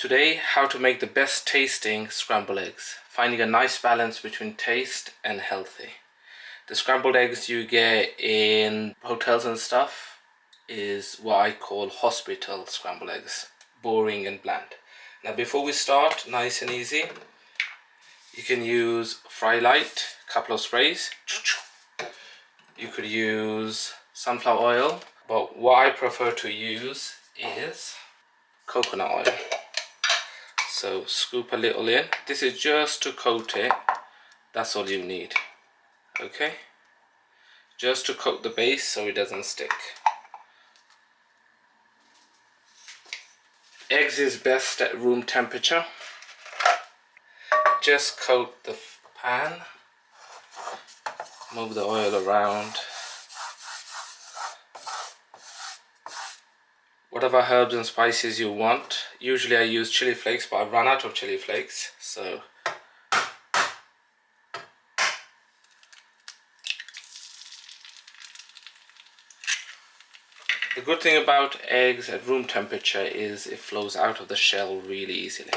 Today, how to make the best tasting scrambled eggs, finding a nice balance between taste and healthy. The scrambled eggs you get in hotels and stuff is what I call hospital scrambled eggs, boring and bland. Now before we start, nice and easy, you can use Fry Light, a couple of sprays. You could use sunflower oil, but what I prefer to use is coconut oil. So scoop a little in. This is just to coat it. That's all you need. Okay? Just to coat the base so it doesn't stick. Eggs is best at room temperature. Just coat the pan. Move the oil around. Whatever herbs and spices you want. Usually I use chili flakes, but I've run out of chili flakes, so the good thing about eggs at room temperature is it flows out of the shell really easily.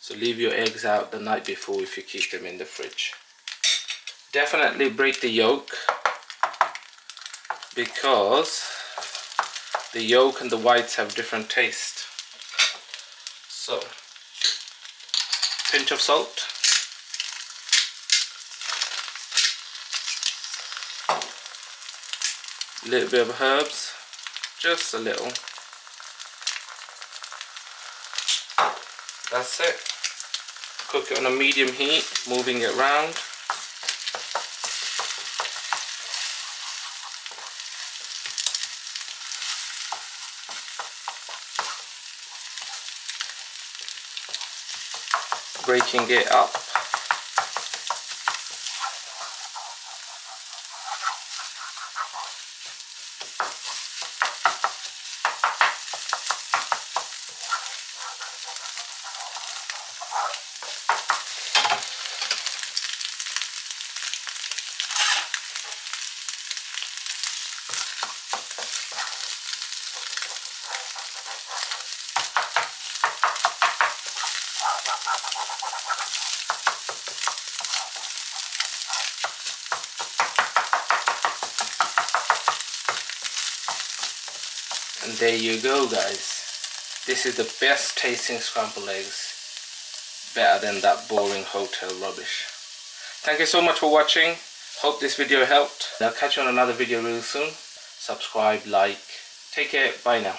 So leave your eggs out the night before if you keep them in the fridge. Definitely break the yolk, because the yolk and the whites have different taste. So, pinch of salt, a little bit of herbs, just a little. That's it. Cook it on a medium heat, moving it around. Breaking it up. And there you go, guys. This is the best tasting scrambled eggs. Better than that boring hotel rubbish. Thank you so much for watching. Hope this video helped. I'll catch you on another video real soon. Subscribe, like. Take care. Bye now.